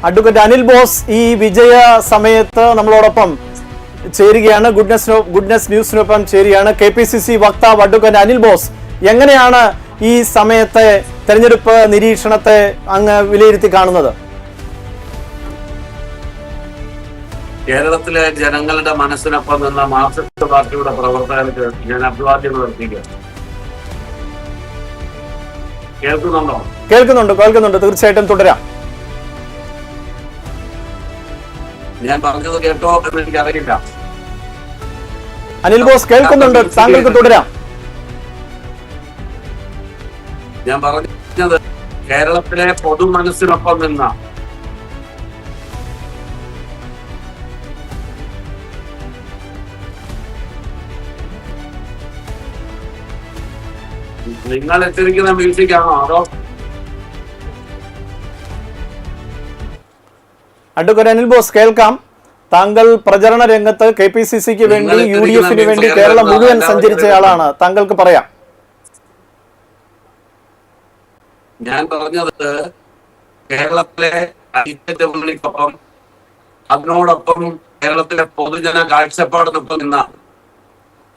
Advocate Anil boss ഈ വിജയ സമയത്ത് നമ്മളോടൊപ്പം ചേരുകയാണ്. ഗുഡ്നസ് ന്യൂസിനൊപ്പം ചേരുകയാണ്. KPCC വക്താവ് അഡ്വക്കേറ്റ് അനിൽ ബോസ്, എങ്ങനെയാണ് ഈ സമയത്തെ തെരഞ്ഞെടുപ്പ് നിരീക്ഷണത്തെ അങ്ങ് വിലയിരുത്തി കാണുന്നത്? കേരളത്തിലെ ജനങ്ങളുടെ മനസ്സിനൊപ്പം നിന്ന മാർക്സിസ്റ്റ് പാർട്ടിയുടെ പ്രവർത്തകർക്ക് ഞാൻ അഭിവാദ്യങ്ങൾ അർപ്പിക്കുകയാണ്. കേൾക്കുന്നുണ്ട്. തീർച്ചയായിട്ടും തുടരാം. ഞാൻ പറഞ്ഞത് കേട്ടോ എന്ന് എനിക്കറിയില്ല. അനിൽ ബോസ് കേൾക്കുന്നുണ്ട്, താങ്കൾക്ക് തുടരാം. ഞാൻ പറഞ്ഞത് കേരളത്തിലെ പൊതു മനസ്സിനൊപ്പം നിന്ന നിങ്ങൾ എത്തിരിക്കുന്ന മ്യൂസിക്കാണോ അതോ? അഡ്വക്കേറ്റ് അനിൽ ബോസ് കേൾക്കാം. താങ്കൾ പ്രചരണ രംഗത്ത് KPCCക്ക് വേണ്ടി UDFന് വേണ്ടി കേരളം മുഴുവൻ സഞ്ചരിച്ചയാളാണ്, താങ്കൾക്ക് പറയാം. ഞാൻ പറഞ്ഞത് കേരളത്തിലെ ഐക്യമുന്നണിക്കൊപ്പം അതിനോടൊപ്പം കേരളത്തിലെ പൊതുജന കാഴ്ചപ്പാടിനൊപ്പം നിന്ന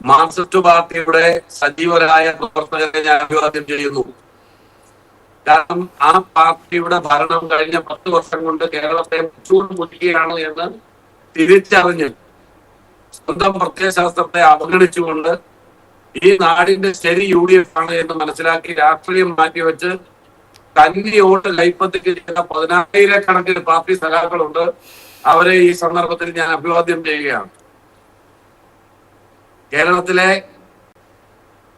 മാർക്സിസ്റ്റ് പാർട്ടിയുടെ സജീവരായ പ്രവർത്തകരെ ഞാൻ അഭിവാദ്യം ചെയ്യുന്നു. കാരണം ആ പാർട്ടിയുടെ ഭരണം കഴിഞ്ഞ 10 വർഷം കൊണ്ട് കേരളത്തെ മുറ്റുകയാണ് എന്ന് തിരിച്ചറിഞ്ഞ് സ്വന്തം പ്രത്യയശാസ്ത്രത്തെ അവഗണിച്ചുകൊണ്ട് ഈ നാടിന്റെ ശരി UDF ആണ് എന്ന് മനസ്സിലാക്കി രാഷ്ട്രീയം മാറ്റിവെച്ച് കന്നിയോട്ട് കൈപ്പത്തിക്ക് ചെയ്ത 10,000 പാർട്ടി സഖാക്കളുണ്ട്. അവരെ ഈ സന്ദർഭത്തിൽ ഞാൻ അഭിവാദ്യം ചെയ്യുകയാണ്. കേരളത്തിലെ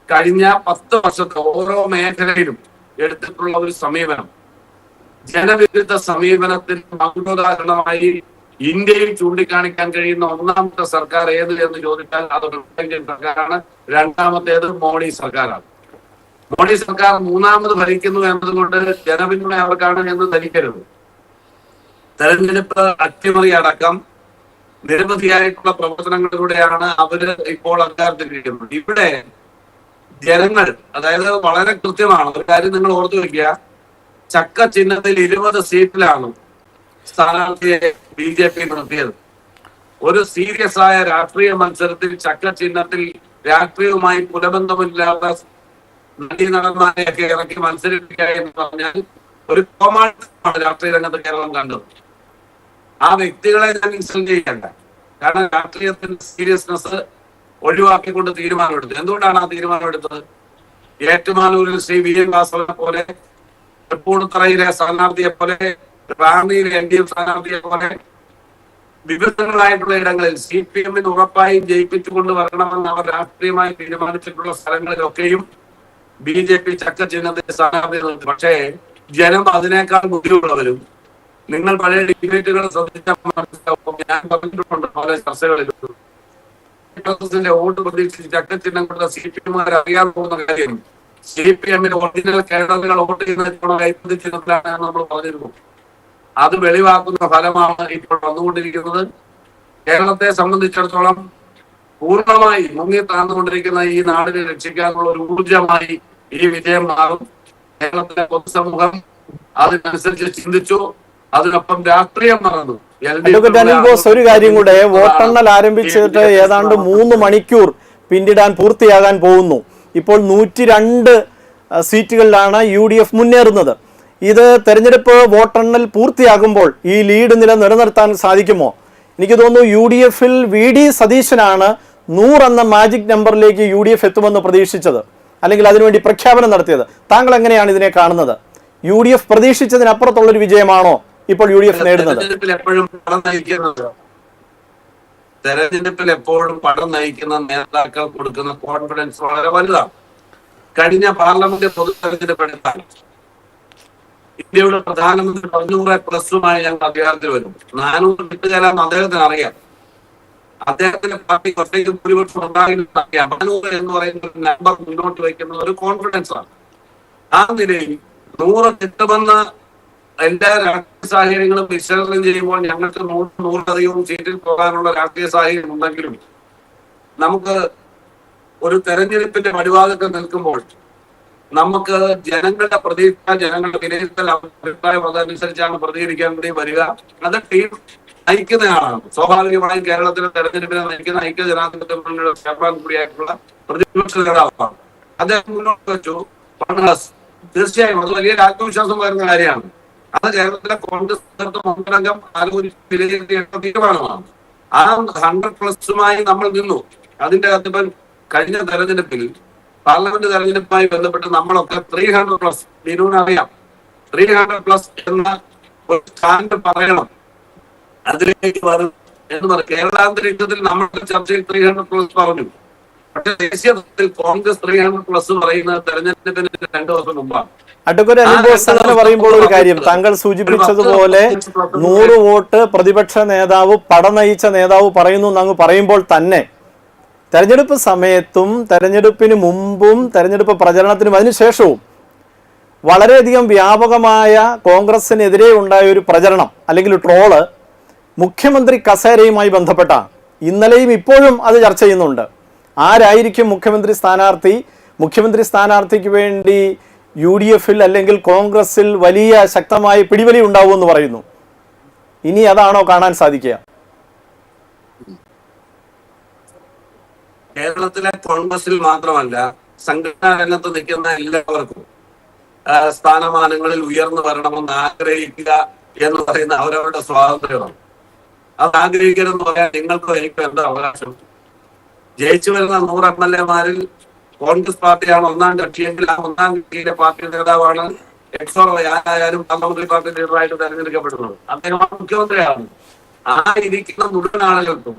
കഴിഞ്ഞ 10 വർഷത്തെ ഓരോ മേഖലയിലും എടുത്തിട്ടുള്ള ഒരു സമീപനം, ജനവിരുദ്ധ സമീപനത്തിന് മകുടോദാഹരണമായി ഇന്ത്യയിൽ ചൂണ്ടിക്കാണിക്കാൻ കഴിയുന്ന ഒന്നാമത്തെ സർക്കാർ ഏത് എന്ന് ചോദിച്ചാൽ അത് പിണറായി സർക്കാരാണ്. രണ്ടാമത്തേത് മോഡി സർക്കാരാണ്. മോഡി സർക്കാർ മൂന്നാമത് ഭരിക്കുന്നു എന്നതുകൊണ്ട് ജനപിന്തുണ അവർക്കാണ് എന്ന് ധരിക്കരുത്. തെരഞ്ഞെടുപ്പ് അട്ടിമറി അടക്കം നിരവധിയായിട്ടുള്ള പ്രവർത്തനങ്ങളിലൂടെയാണ് അവര് ഇപ്പോൾ അധികാരത്തിലിരിക്കുന്നത്. ഇവിടെ ജനങ്ങൾ, അതായത് വളരെ കൃത്യമാണ് ഒരു കാര്യം നിങ്ങൾ ഓർത്തു വെക്കുക, ചക്ക ചിഹ്നത്തിൽ 20 സീറ്റിലാണ് സ്ഥാനാർത്ഥിയെ BJP നിർത്തിയത്. ഒരു സീരിയസ് ആയ രാഷ്ട്രീയ മത്സരത്തിൽ ചക്ക ചിഹ്നത്തിൽ രാഷ്ട്രീയവുമായി പുലബന്ധമില്ലാത്ത നടന്മാരെയൊക്കെ ഇറക്കി മത്സരിപ്പിക്കുക എന്ന് പറഞ്ഞാൽ ഒരു കോമാളിത്തമാണ് രാഷ്ട്രീയ രംഗത്ത് കേരളം കണ്ടത്. ആ വ്യക്തികളെ ഞാൻ ഇൻസൾട്ട് ചെയ്യണ്ട. കാരണം രാഷ്ട്രീയത്തിന്റെ സീരിയസ്നെസ് ഒഴിവാക്കിക്കൊണ്ട് തീരുമാനമെടുത്തു. എന്തുകൊണ്ടാണ് ആ തീരുമാനമെടുത്തത്? ഏറ്റുമാനൂരിൽ ശ്രീ VN വാസവനെ പോലെ, തൃപ്പൂണിത്തറയിലെ സ്ഥാനാർത്ഥിയെ പോലെ, റാന്നിയിലെ LDF സ്ഥാനാർത്ഥിയെ പോലെ വിവിധങ്ങളായിട്ടുള്ള ഇടങ്ങളിൽ CPM-ന് ഉറപ്പായും ജയിപ്പിച്ചുകൊണ്ട് വരണമെന്ന് അവർ രാഷ്ട്രീയമായി തീരുമാനിച്ചിട്ടുള്ള സ്ഥലങ്ങളിലൊക്കെയും BJP ചക്ക ചിഹ്നത്തിന്റെ സ്ഥാനാർത്ഥി നിർത്തി. പക്ഷേ ജനം അതിനേക്കാൾ ബുദ്ധിയുള്ളവരും, നിങ്ങൾ പഴയ ഡിബേറ്റുകൾ ശ്രദ്ധിച്ചാൽ മനസ്സിലാവും, ഞാൻ പറഞ്ഞിട്ടുണ്ട് പല ചർച്ചകളിലും, വോട്ട് പ്രതീക്ഷിച്ച് ചക്കച്ചിഹ്നം കൊടുത്ത CPM-കാർ അറിയാൻ പോകുന്ന കാര്യം CPM-ന്റെ ഒറിജിനൽ കേഡറുകൾ വോട്ട് ചെയ്യുന്ന കൈപ്പത്തി ചിഹ്നത്തിലാണ് നമ്മൾ പറഞ്ഞിരുന്നു. അത് വെളിവാക്കുന്ന ഫലമാണ് ഇപ്പോൾ വന്നുകൊണ്ടിരിക്കുന്നത്. കേരളത്തെ സംബന്ധിച്ചിടത്തോളം പൂർണ്ണമായി മുങ്ങി താഴ്ന്നുകൊണ്ടിരിക്കുന്ന ഈ നാടിനെ രക്ഷിക്കാനുള്ള ഒരു ഊർജമായി ഈ വിജയം മാറും. കേരളത്തിലെ പൊതുസമൂഹം അതിനനുസരിച്ച് ചിന്തിച്ചു, അതിനൊപ്പം രാഷ്ട്രീയം മറന്നു. അനിൽ ബോസ്, ഒരു കാര്യം കൂടെ, വോട്ടെണ്ണൽ ആരംഭിച്ചിട്ട് ഏതാണ്ട് 3 മണിക്കൂർ പിന്നിടാൻ പൂർത്തിയാകാൻ പോകുന്നു. ഇപ്പോൾ 102 സീറ്റുകളിലാണ് UDF മുന്നേറുന്നത്. ഇത് തെരഞ്ഞെടുപ്പ് വോട്ടെണ്ണൽ പൂർത്തിയാകുമ്പോൾ ഈ ലീഡ് നിലനിർത്താൻ സാധിക്കുമോ? എനിക്ക് തോന്നുന്നു UDF-ൽ VD സതീശനാണ് 100 എന്ന മാജിക് നമ്പറിലേക്ക് UDF എത്തുമെന്ന് പ്രതീക്ഷിച്ചത്, അല്ലെങ്കിൽ അതിനുവേണ്ടി പ്രഖ്യാപനം നടത്തിയത്. താങ്കൾ എങ്ങനെയാണ് ഇതിനെ കാണുന്നത്? UDF പ്രതീക്ഷിച്ചതിനപ്പുറത്തുള്ളൊരു വിജയമാണോ ഇപ്പോൾ UDF നേടുന്നത്? തെരഞ്ഞെടുപ്പിൽ എപ്പോഴും പടം നയിക്കുന്ന നേതാക്കൾ കൊടുക്കുന്ന കോൺഫിഡൻസ് വളരെ വലുതാണ്. കഴിഞ്ഞ പാർലമെന്റ് പൊതു തെരഞ്ഞെടുപ്പ് എടുത്താൽ ഇന്ത്യയുടെ പ്രധാനമന്ത്രി 500+ ഞങ്ങൾ അധികാരത്തിൽ വരും. 400 കിട്ടുകയെല്ലാം അദ്ദേഹത്തിന് അറിയാം. അദ്ദേഹത്തിന്റെ പാർട്ടി കുറച്ചേക്കും ഭൂരിപക്ഷം ഉണ്ടാകുന്ന അറിയാം. 400 എന്ന് പറയുന്ന ഒരു നമ്പർ മുന്നോട്ട് വയ്ക്കുന്ന ഒരു കോൺഫിഡൻസ് ആണ്. ആ നിലയിൽ 100 കിട്ടുമെന്ന് എല്ലാ രാഷ്ട്രീയ സാഹചര്യങ്ങളും വിശകലനം ചെയ്യുമ്പോൾ ഞങ്ങൾക്ക് 100-100-അധികവും സീറ്റിൽ പോകാനുള്ള രാഷ്ട്രീയ സാഹചര്യം ഉണ്ടെങ്കിലും നമുക്ക് ഒരു തെരഞ്ഞെടുപ്പിന്റെ വഴിവാദത്തിൽ നിൽക്കുമ്പോൾ നമുക്ക് ജനങ്ങളുടെ പ്രതീക്ഷ, ജനങ്ങളുടെ വിലയിരുത്തൽ, അഭിപ്രായം അതനുസരിച്ചാണ് പ്രതികരിക്കാൻ വേണ്ടി വരിക. അത് ടീം നയിക്കുന്നയാളാണ്. സ്വാഭാവികമായും കേരളത്തിലെ തെരഞ്ഞെടുപ്പിനെ നയിക്കുന്ന ഐക്യ ജനാധിപത്യ മുന്നണിയുടെ ചെയർമാൻ കൂടിയായിട്ടുള്ള പ്രതിപക്ഷ നേതാവാണ്. അദ്ദേഹം മുന്നോട്ട് വെച്ചു കോൺഗ്രസ്. തീർച്ചയായും അത് വലിയ ആത്മവിശ്വാസം വരുന്ന കാര്യമാണ്. അത് കേരളത്തിലെ കോൺഗ്രസ് മണ്ഡലംഗം ആലോചിച്ച് വിലയിരുത്തിയ തീരുമാനമാണ്. ആ 100+ നമ്മൾ നിന്നു. അതിന്റെ അകത്ത് ഇപ്പം കഴിഞ്ഞ തെരഞ്ഞെടുപ്പിൽ, പാർലമെന്റ് തെരഞ്ഞെടുപ്പുമായി ബന്ധപ്പെട്ട് നമ്മളൊക്കെ 300+, അറിയാം, 300+ എന്ന ഒരു സ്റ്റാൻഡ് പറയണം, അതിലേക്ക് വരും എന്ന് പറഞ്ഞു. കേരളാന്തരീക്ഷത്തിൽ നമ്മുടെ ചർച്ചയിൽ 300+ പറഞ്ഞു. പക്ഷെ ദേശീയ തലത്തിൽ കോൺഗ്രസ് 300+ പറയുന്നത് തെരഞ്ഞെടുപ്പിന് 2 ദിവസം മുമ്പാണ്. അഡ്വക്കേറ്റ് അനിൽ ബോസ് അങ്ങനെ പറയുമ്പോൾ ഒരു കാര്യം, താങ്കൾ സൂചിപ്പിച്ചതുപോലെ 100 വോട്ട് പ്രതിപക്ഷ നേതാവ്, പടനയിച്ച നേതാവ് പറയുന്നു എന്നങ്ങ് പറയുമ്പോൾ തന്നെ തെരഞ്ഞെടുപ്പ് സമയത്തും തെരഞ്ഞെടുപ്പിന് മുമ്പും തെരഞ്ഞെടുപ്പ് പ്രചരണത്തിനും അതിനുശേഷവും വളരെയധികം വ്യാപകമായ കോൺഗ്രസിനെതിരെ ഉണ്ടായ ഒരു പ്രചരണം അല്ലെങ്കിൽ ട്രോള് മുഖ്യമന്ത്രി കസേരയുമായി ബന്ധപ്പെട്ടാണ്. ഇന്നലെയും ഇപ്പോഴും അത് ചർച്ച ചെയ്യുന്നുണ്ട്. ആരായിരിക്കും മുഖ്യമന്ത്രി സ്ഥാനാർത്ഥി? മുഖ്യമന്ത്രി സ്ഥാനാർത്ഥിക്ക് വേണ്ടി UDF അല്ലെങ്കിൽ കോൺഗ്രസിൽ വലിയ ശക്തമായ പിടിവലി ഉണ്ടാവുമെന്ന് പറയുന്നു. ഇനി അതാണോ കാണാൻ സാധിക്കുക? കേരളത്തിലെ കോൺഗ്രസിൽ മാത്രമല്ല, സംഘടനാ രംഗത്ത് നിൽക്കുന്ന എല്ലാവർക്കും സ്ഥാനമാനങ്ങളിൽ ഉയർന്നു വരണമെന്ന് ആഗ്രഹിക്കുക എന്ന് പറയുന്ന അവരവരുടെ സ്വാതന്ത്ര്യമാണ്. അത് ആഗ്രഹിക്കരുതെന്ന് പറയാൻ നിങ്ങൾക്കോ എനിക്കോ എന്താ അവകാശം? ജയിച്ചു വരുന്ന 100 MLA-മാരിൽ കോൺഗ്രസ് പാർട്ടിയാണ് ഒന്നാം കക്ഷിയെങ്കിൽ ആ ഒന്നാം കക്ഷിയിലെ പാർട്ടി നേതാവാണ് എക്സോ ആയാലും പാർലമെന്ററി പാർട്ടി ലീഡറായിട്ട് തെരഞ്ഞെടുക്കപ്പെടുന്നത്. അദ്ദേഹം മുഖ്യമന്ത്രിയാണ്. ആ ഇരിക്കുന്ന മുഴുവൻ ആളുകൾക്കും,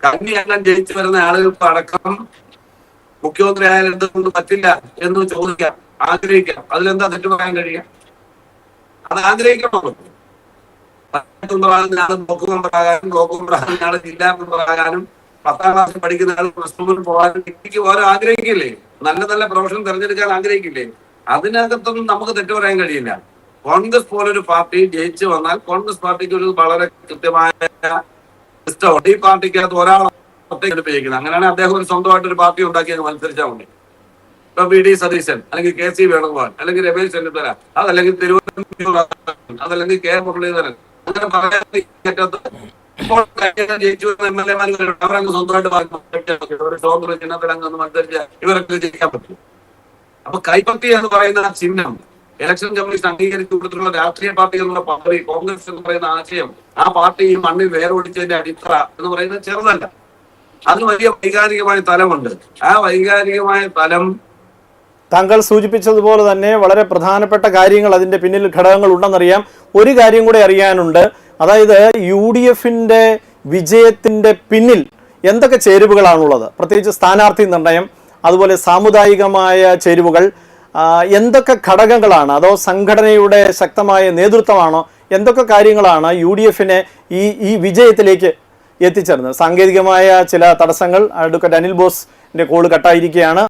കന്യാംഗം ജയിച്ചു വരുന്ന ആളുകൾക്ക് അടക്കം മുഖ്യമന്ത്രി ആയാലും എന്തുകൊണ്ട് പറ്റില്ല എന്ന് ചോദിക്കാം, ആഗ്രഹിക്കാം. അതിലെന്താ തെറ്റ് പറയാൻ കഴിയുക? അത് ആഗ്രഹിക്കണം. ബ്ലോക്ക് മെമ്പറാകാനും, ബ്ലോക്ക് മെമ്പറാകാനും, ജില്ലാ മെമ്പറാകാനും, 10ാം ക്ലാസ്സിൽ പഠിക്കുന്ന ആൾ +2 പോകാനും എനിക്ക് ഓരോ ആഗ്രഹിക്കില്ലേ? നല്ല നല്ല പ്രൊഫഷൻ തിരഞ്ഞെടുക്കാൻ ആഗ്രഹിക്കില്ലേ? അതിനകത്തൊന്നും നമുക്ക് തെറ്റു പറയാൻ കഴിയില്ല. കോൺഗ്രസ് പോലൊരു പാർട്ടി ജയിച്ചു വന്നാൽ കോൺഗ്രസ് പാർട്ടിക്ക് ഒരു വളരെ കൃത്യമായ സിസ്റ്റമുണ്ട്. ഈ പാർട്ടിക്കകത്ത് ഒരാളെ എടുപ്പിക്കുന്നത്. അങ്ങനെയാണ് അദ്ദേഹം ഒരു സ്വന്തമായിട്ട് ഒരു പാർട്ടി ഉണ്ടാക്കി മത്സരിച്ചാൽ മതി. ഇപ്പൊ VD സതീശൻ, അല്ലെങ്കിൽ KC വേണുഗോപാൽ, അല്ലെങ്കിൽ രമേശ് ചെന്നിത്തല, അതല്ലെങ്കിൽ തിരുവനന്തപുരം, അതല്ലെങ്കിൽ K മുരളീധരൻ, അങ്ങനെ പറയാൻ ഇപ്പോൾ ജയിച്ചു MLA-മാർ അവരങ്ങ് സ്വന്തമായിട്ട് ഒരു സ്വതന്ത്ര ചിഹ്നത്തിലങ്ങ് മത്സരിച്ച ഇവരൊക്കെ ജയിക്കാൻ പറ്റും. അപ്പൊ കൈപ്പത്തി എന്ന് പറയുന്ന ആ ചിഹ്നം ഇലക്ഷൻ കമ്മീഷൻ അംഗീകരിച്ചു കൊടുത്തിട്ടുള്ള രാഷ്ട്രീയ പാർട്ടി എന്നുള്ള പദവി, കോൺഗ്രസ് എന്ന് പറയുന്ന ആശയം, ആ പാർട്ടി ഈ മണ്ണിൽ വേരോടിച്ചതിന്റെ അടിത്തറ എന്ന് പറയുന്നത് ചെറുതല്ല. അതിന് വലിയ വൈകാരികമായ തലമുണ്ട്. ആ വൈകാരികമായ തലം താങ്കൾ സൂചിപ്പിച്ചതുപോലെ തന്നെ വളരെ പ്രധാനപ്പെട്ട കാര്യങ്ങൾ അതിന്റെ പിന്നിൽ ഘടകങ്ങൾ ഉണ്ടെന്നറിയാം. ഒരു കാര്യം കൂടെ അറിയാനുണ്ട്, അതായത് UDF-ന്റെ വിജയത്തിന്റെ പിന്നിൽ എന്തൊക്കെ ചേരുവകളാണുള്ളത്? പ്രത്യേകിച്ച് സ്ഥാനാർത്ഥി നിർണയം, അതുപോലെ സാമുദായികമായ ചേരുവകൾ, എന്തൊക്കെ ഘടകങ്ങളാണ്? അതോ സംഘടനയുടെ ശക്തമായ നേതൃത്വമാണോ? എന്തൊക്കെ കാര്യങ്ങളാണ് UDF-നെ ഈ വിജയത്തിലേക്ക് എത്തിച്ചേർന്നത്? സാങ്കേതികമായ ചില തടസ്സങ്ങൾ. അഡ്വക്കേറ്റ് അനിൽ ബോസിന്റെ കോള് കട്ടായിരിക്കുകയാണ്.